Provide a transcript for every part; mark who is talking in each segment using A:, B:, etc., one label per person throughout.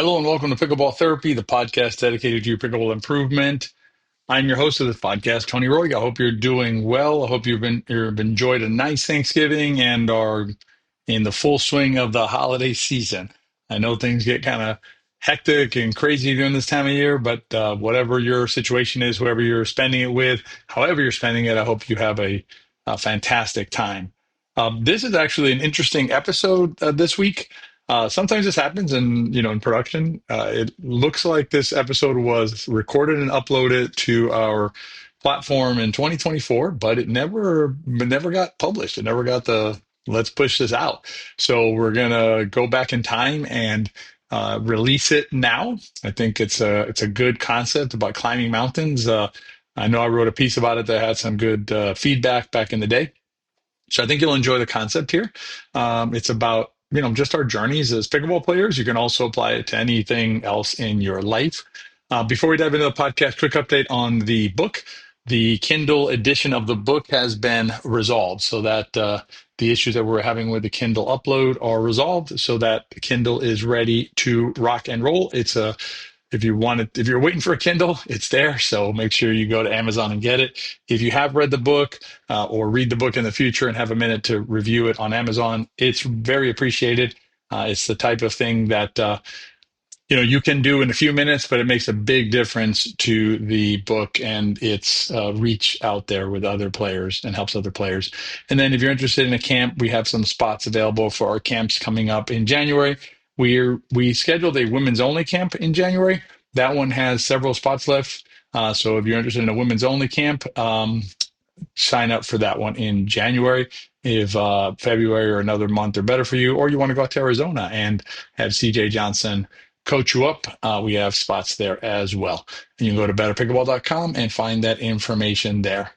A: Hello and welcome to Pickleball Therapy, the podcast dedicated to your pickleball improvement. I'm your host of this podcast, Tony Roy. I hope you're doing well. I hope you've enjoyed a nice Thanksgiving and are in the full swing of the holiday season. I know things get kind of hectic and crazy during this time of year, but whatever your situation is, whoever you're spending it with, however you're spending it, I hope you have a fantastic time. This is actually an interesting episode this week. Sometimes this happens in production. It looks like this episode was recorded and uploaded to our platform in 2024, but it never got published. It never got the let's push this out. So we're gonna go back in time and release it now. I think it's a good concept about climbing mountains. I know I wrote a piece about it that had some good feedback back in the day. So I think you'll enjoy the concept here. It's about just our journeys as pickleball players. You can also apply it to anything else in your life. Before we dive into the podcast, quick update on the book. The Kindle edition of the book has been resolved, so that the issues that we're having with the Kindle upload are resolved, so that the Kindle is ready to rock and roll. It's a if you're waiting for a Kindle, it's there. So make sure you go to Amazon and get it. If you have read the book or read the book in the future and have a minute to review it on Amazon, it's very appreciated. It's the type of thing that you can do in a few minutes, but it makes a big difference to the book and its reach out there with other players and helps other players. And then if you're interested in a camp, we have some spots available for our camps coming up in January. We scheduled a women's only camp in January. That one has several spots left. So if you're interested in a women's only camp, sign up for that one in January. If February or another month are better for you, or you want to go out to Arizona and have CJ Johnson coach you up, we have spots there as well. And you can go to betterpickleball.com and find that information there.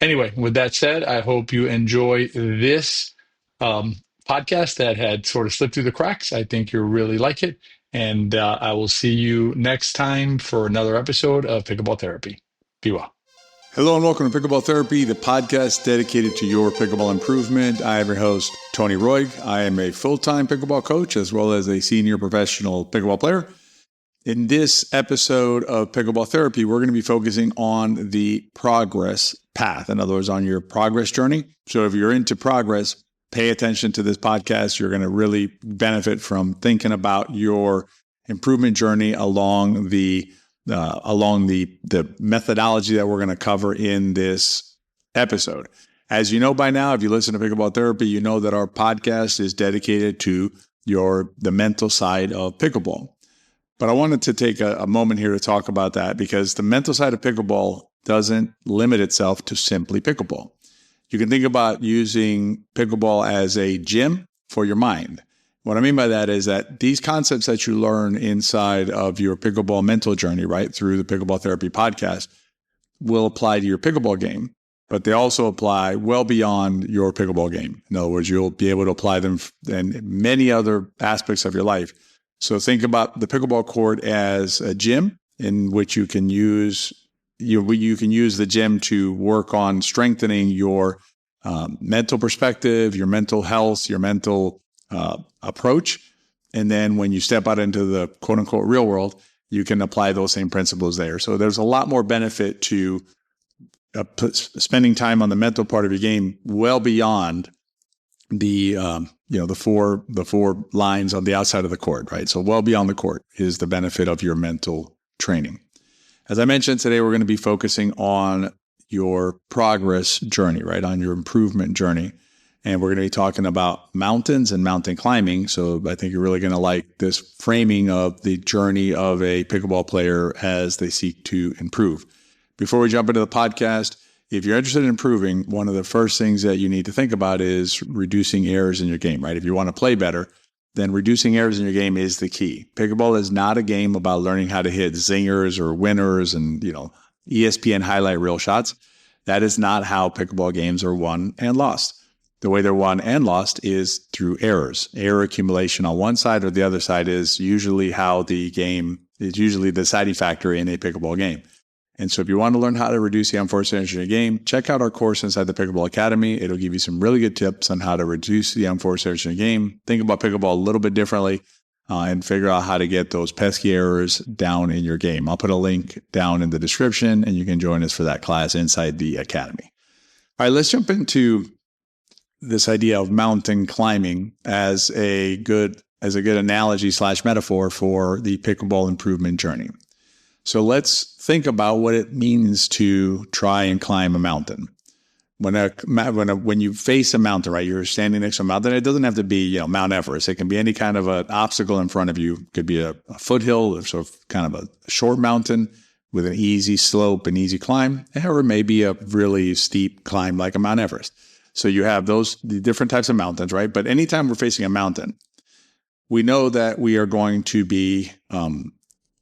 A: Anyway, with that said, I hope you enjoy this podcast that had sort of slipped through the cracks. I think you'll really like it. And I will see you next time for another episode of Pickleball Therapy. Be well.
B: Hello and welcome to Pickleball Therapy, the podcast dedicated to your pickleball improvement. I am your host, Tony Roy. I am a full-time pickleball coach as well as a senior professional pickleball player. In this episode of Pickleball Therapy, we're going to be focusing on the progress path. In other words, on your progress journey. So if you're into progress, pay attention to this podcast. You're going to really benefit from thinking about your improvement journey along the methodology that we're going to cover in this episode. As you know by now, if you listen to Pickleball Therapy, you know that our podcast is dedicated to the mental side of pickleball. But I wanted to take a moment here to talk about that because the mental side of pickleball doesn't limit itself to simply pickleball. You can think about using pickleball as a gym for your mind. What I mean by that is that these concepts that you learn inside of your pickleball mental journey, right, through the Pickleball Therapy podcast, will apply to your pickleball game, but they also apply well beyond your pickleball game. In other words, you'll be able to apply them in many other aspects of your life. So think about the pickleball court as a gym in which you can use the gym to work on strengthening your mental perspective, your mental health, your mental approach. And then when you step out into the quote unquote real world, you can apply those same principles there. So there's a lot more benefit to spending time on the mental part of your game, well beyond the four lines on the outside of the court, right? So well beyond the court is the benefit of your mental training. As I mentioned, today we're going to be focusing on your progress journey, right? On your improvement journey. And we're going to be talking about mountains and mountain climbing. So I think you're really going to like this framing of the journey of a pickleball player as they seek to improve. Before we jump into the podcast, if you're interested in improving, one of the first things that you need to think about is reducing errors in your game, right? If you want to play better, then reducing errors in your game is the key. Pickleball is not a game about learning how to hit zingers or winners and, ESPN highlight reel shots. That is not how pickleball games are won and lost. The way they're won and lost is through errors. Error accumulation on one side or the other side is usually the deciding factor in a pickleball game. And so if you want to learn how to reduce the unforced errors in your game, check out our course inside the Pickleball Academy. It'll give you some really good tips on how to reduce the unforced errors in your game. Think about pickleball a little bit differently. and figure out how to get those pesky errors down in your game. I'll put a link down in the description, and you can join us for that class inside the academy. All right, let's jump into this idea of mountain climbing as a good analogy / metaphor for the pickleball improvement journey. So let's think about what it means to try and climb a mountain. When you face a mountain, right, you're standing next to a mountain. It doesn't have to be, Mount Everest. It can be any kind of an obstacle in front of you. It could be a foothill, or sort of kind of a short mountain with an easy slope and easy climb, or maybe a really steep climb like a Mount Everest. So you have the different types of mountains, right? But anytime we're facing a mountain, we know that we are going to be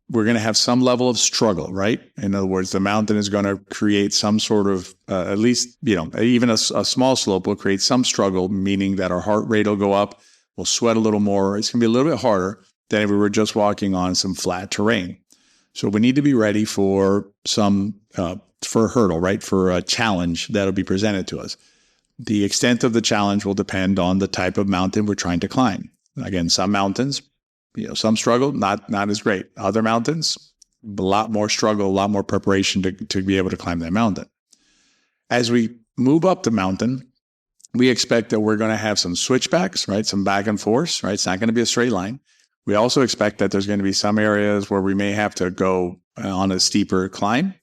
B: we're going to have some level of struggle, right? In other words, the mountain is going to create some sort of, at least, even a small slope will create some struggle, meaning that our heart rate will go up, we'll sweat a little more. It's going to be a little bit harder than if we were just walking on some flat terrain. So we need to be ready for for a hurdle, right? For a challenge that'll be presented to us. The extent of the challenge will depend on the type of mountain we're trying to climb. Again, some mountains, some struggle, not as great. Other mountains, a lot more struggle, a lot more preparation to be able to climb that mountain. As we move up the mountain, we expect that we're going to have some switchbacks, right? Some back and forth, right? It's not going to be a straight line. We also expect that there's going to be some areas where we may have to go on a steeper climb,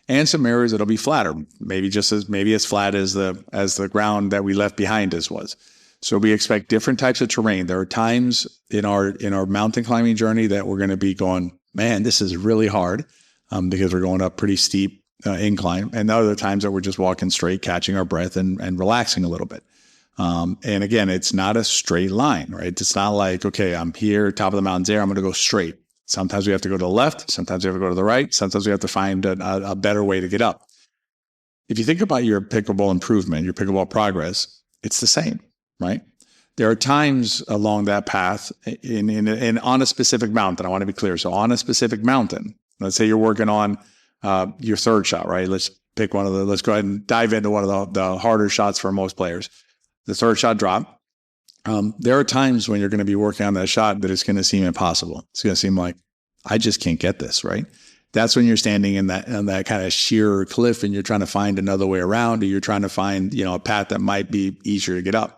B: and some areas that'll be flatter, maybe as flat as the ground that we left behind us was. So we expect different types of terrain. There are times in our mountain climbing journey that we're going to be going, man, this is really hard, because we're going up pretty steep incline. And other times that we're just walking straight, catching our breath and relaxing a little bit. And again, it's not a straight line, right? It's not like, okay, I'm here, top of the mountain's there, I'm going to go straight. Sometimes we have to go to the left. Sometimes we have to go to the right. Sometimes we have to find a better way to get up. If you think about your pickleball improvement, your pickleball progress, it's the same. Right? There are times along that path on a specific mountain. I want to be clear. So on a specific mountain, let's say you're working on your third shot, right? Let's go ahead and dive into one of the harder shots for most players. The third shot drop. There are times when you're going to be working on that shot that it's going to seem impossible. It's going to seem like, I just can't get this, right? That's when you're standing on that kind of sheer cliff and you're trying to find another way around, or you're trying to find, a path that might be easier to get up.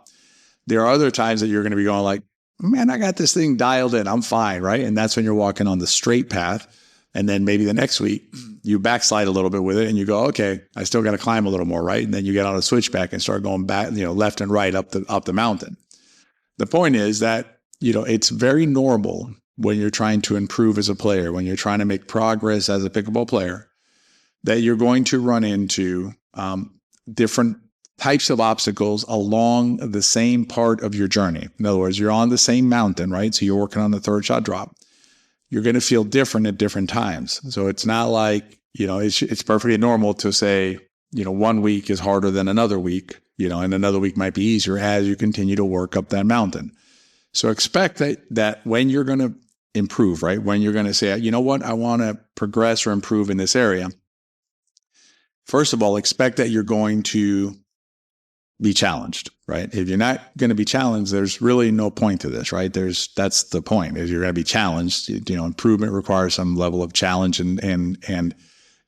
B: There are other times that you're going to be going like, man, I got this thing dialed in. I'm fine, right? And that's when you're walking on the straight path. And then maybe the next week you backslide a little bit with it and you go, okay, I still got to climb a little more, right? And then you get on a switchback and start going back, left and right up the mountain. The point is that, it's very normal when you're trying to improve as a player, when you're trying to make progress as a pickleball player, that you're going to run into different types of obstacles along the same part of your journey. In other words, you're on the same mountain, right? So you're working on the third shot drop. You're going to feel different at different times. So it's not like, it's perfectly normal to say, 1 week is harder than another week, and another week might be easier as you continue to work up that mountain. So expect that when you're going to improve, right? When you're going to say, you know what, I want to progress or improve in this area. First of all, expect that you're going to be challenged, right? If you're not going to be challenged, there's really no point to this, right? That's the point, is you're going to be challenged. Improvement requires some level of challenge and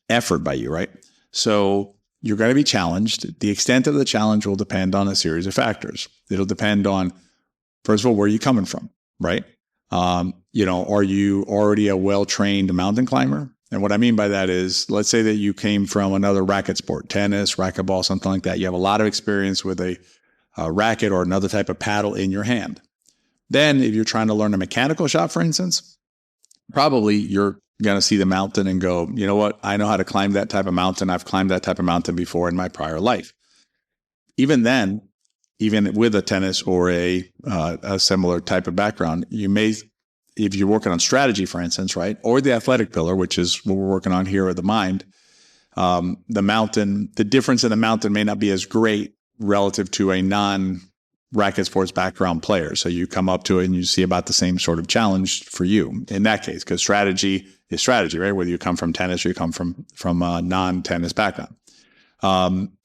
B: effort by you, right? So you're going to be challenged. The extent of the challenge will depend on a series of factors. It'll depend on, first of all, where you're coming from, right? Are you already a well-trained mountain climber? And what I mean by that is, let's say that you came from another racket sport, tennis, racquetball, something like that. You have a lot of experience with a racket or another type of paddle in your hand. Then if you're trying to learn a mechanical shot, for instance, probably you're going to see the mountain and go, you know what? I know how to climb that type of mountain. I've climbed that type of mountain before in my prior life. Even then, even with a tennis or a similar type of background, you may, if you're working on strategy, for instance, right, or the athletic pillar, which is what we're working on here with the mind, the difference in the mountain may not be as great relative to a non-racket sports background player. So you come up to it and you see about the same sort of challenge for you in that case, because strategy is strategy, right? Whether you come from tennis or you come from a non-tennis background.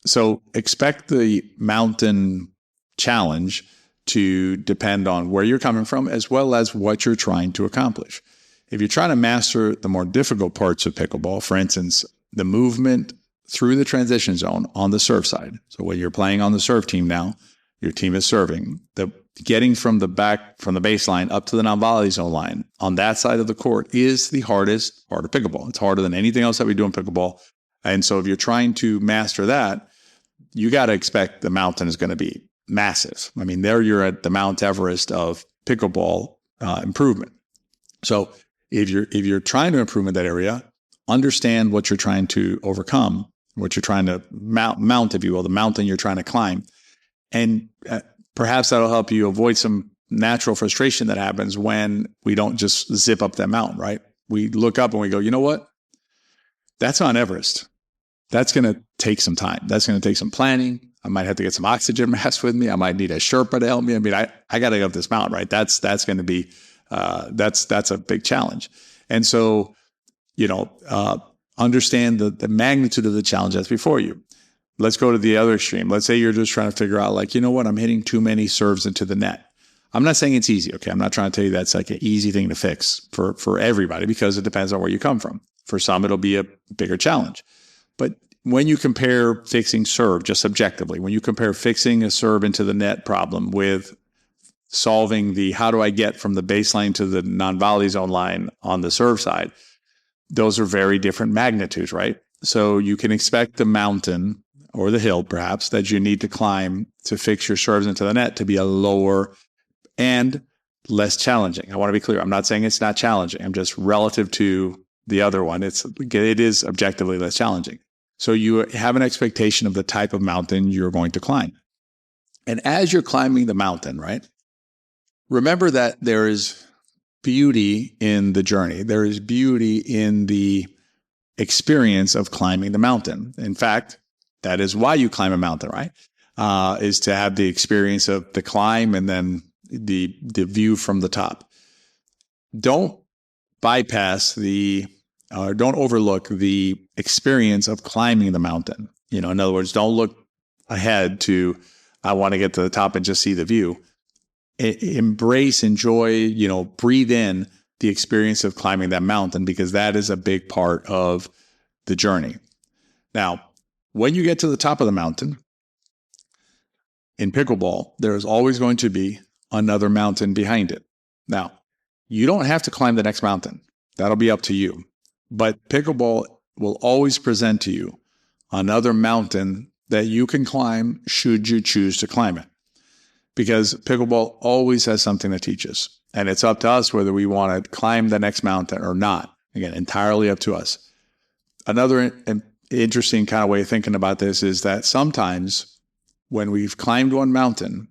B: So expect the mountain challenge to depend on where you're coming from as well as what you're trying to accomplish. If you're trying to master the more difficult parts of pickleball, for instance, the movement through the transition zone on the serve side. So when you're playing on the serve team now, your team is serving. The getting from the baseline up to the non-volley zone line on that side of the court is the hardest part of pickleball. It's harder than anything else that we do in pickleball. And so if you're trying to master that, you got to expect the mountain is going to be massive. I mean, there you're at the Mount Everest of pickleball improvement. So if you're trying to improve in that area, understand what you're trying to overcome, what you're trying to mount, if you will, the mountain you're trying to climb. And perhaps that'll help you avoid some natural frustration that happens when we don't just zip up that mountain, right? We look up and we go, you know what? That's Mount Everest. That's going to take some time. That's going to take some planning. I might have to get some oxygen mask with me. I might need a Sherpa to help me. I mean, I got to go up this mountain, right? That's going to be, that's a big challenge. And so, understand the magnitude of the challenge that's before you. Let's go to the other extreme. Let's say you're just trying to figure out, like, you know what? I'm hitting too many serves into the net. I'm not saying it's easy. Okay. I'm not trying to tell you that's like an easy thing to fix for everybody, because it depends on where you come from. For some, it'll be a bigger challenge. But when you compare fixing serve, just subjectively, when you compare fixing a serve into the net problem with solving the how do I get from the baseline to the non-volley zone line on the serve side, those are very different magnitudes, right? So you can expect the mountain or the hill, perhaps, that you need to climb to fix your serves into the net to be a lower and less challenging. I want to be clear. I'm not saying it's not challenging. I'm just relative to the other one. It is objectively less challenging. So you have an expectation of the type of mountain you're going to climb. And as you're climbing the mountain, right, remember that there is beauty in the journey. There is beauty in the experience of climbing the mountain. In fact, that is why you climb a mountain, right? Is to have the experience of the climb and then the view from the top. Don't bypass don't overlook the experience of climbing the mountain. In other words, don't look ahead to, I want to get to the top and just see the view. Embrace, enjoy, breathe in the experience of climbing that mountain, because that is a big part of the journey. Now, when you get to the top of the mountain, in pickleball, there is always going to be another mountain behind it. Now, you don't have to climb the next mountain. That'll be up to you. But pickleball will always present to you another mountain that you can climb should you choose to climb it. Because pickleball always has something to teach us. And it's up to us whether we want to climb the next mountain or not. Again, entirely up to us. Another interesting kind of way of thinking about this is that sometimes when we've climbed one mountain,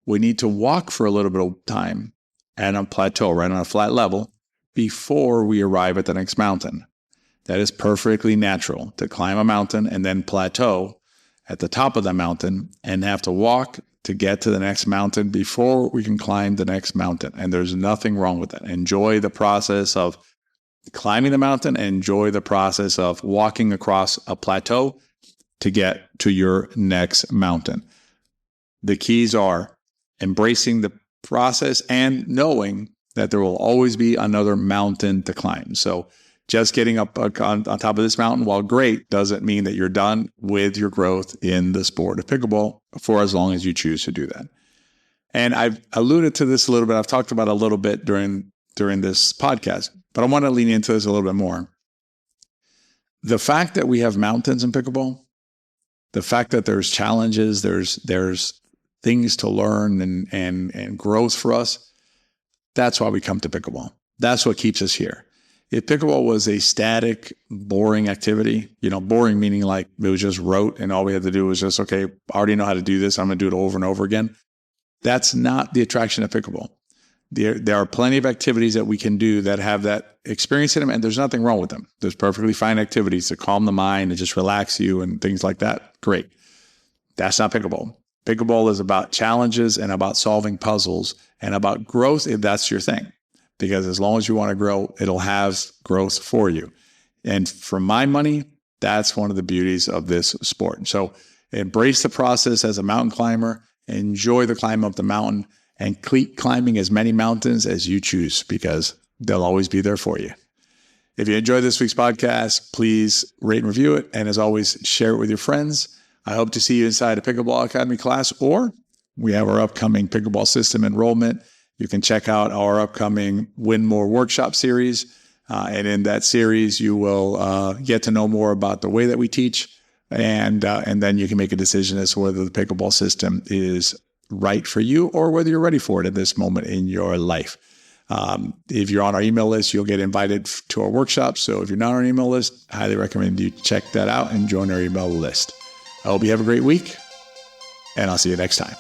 B: we need to walk for a little bit of time at a plateau, right on a flat level, before we arrive at the next mountain. That is perfectly natural, to climb a mountain and then plateau at the top of the mountain and have to walk to get to the next mountain before we can climb the next mountain. And there's nothing wrong with that. Enjoy the process of climbing the mountain and enjoy the process of walking across a plateau to get to your next mountain. The keys are embracing the process and knowing that there will always be another mountain to climb. So just getting up on top of this mountain, while great, doesn't mean that you're done with your growth in the sport of pickleball for as long as you choose to do that. And I've alluded to this a little bit. I've talked about it a little bit during this podcast, but I want to lean into this a little bit more. The fact that we have mountains in pickleball, the fact that there's challenges, there's things to learn and growth for us, that's why we come to pickleball. That's what keeps us here. If pickleball was a static, boring activity, boring meaning like it was just rote and all we had to do was just, okay, I already know how to do this, I'm going to do it over and over again. That's not the attraction of pickleball. There are plenty of activities that we can do that have that experience in them, and there's nothing wrong with them. There's perfectly fine activities to calm the mind and just relax you and things like that. Great. That's not pickleball. Pickleball is about challenges and about solving puzzles and about growth if that's your thing. Because as long as you want to grow, it'll have growth for you. And for my money, that's one of the beauties of this sport. So embrace the process as a mountain climber, Enjoy the climb up the mountain and keep climbing as many mountains as you choose, because they'll always be there for you. If you enjoyed this week's podcast, please rate and review it. And as always, share it with your friends. I hope to see you inside a Pickleball Academy class, or we have our upcoming pickleball system enrollment. You can check out our upcoming Win More workshop series. And in that series, you will get to know more about the way that we teach. And then you can make a decision as to whether the pickleball system is right for you or whether you're ready for it at this moment in your life. If you're on our email list, you'll get invited to our workshop. So if you're not on our email list, I highly recommend you check that out and join our email list. I hope you have a great week, and I'll see you next time.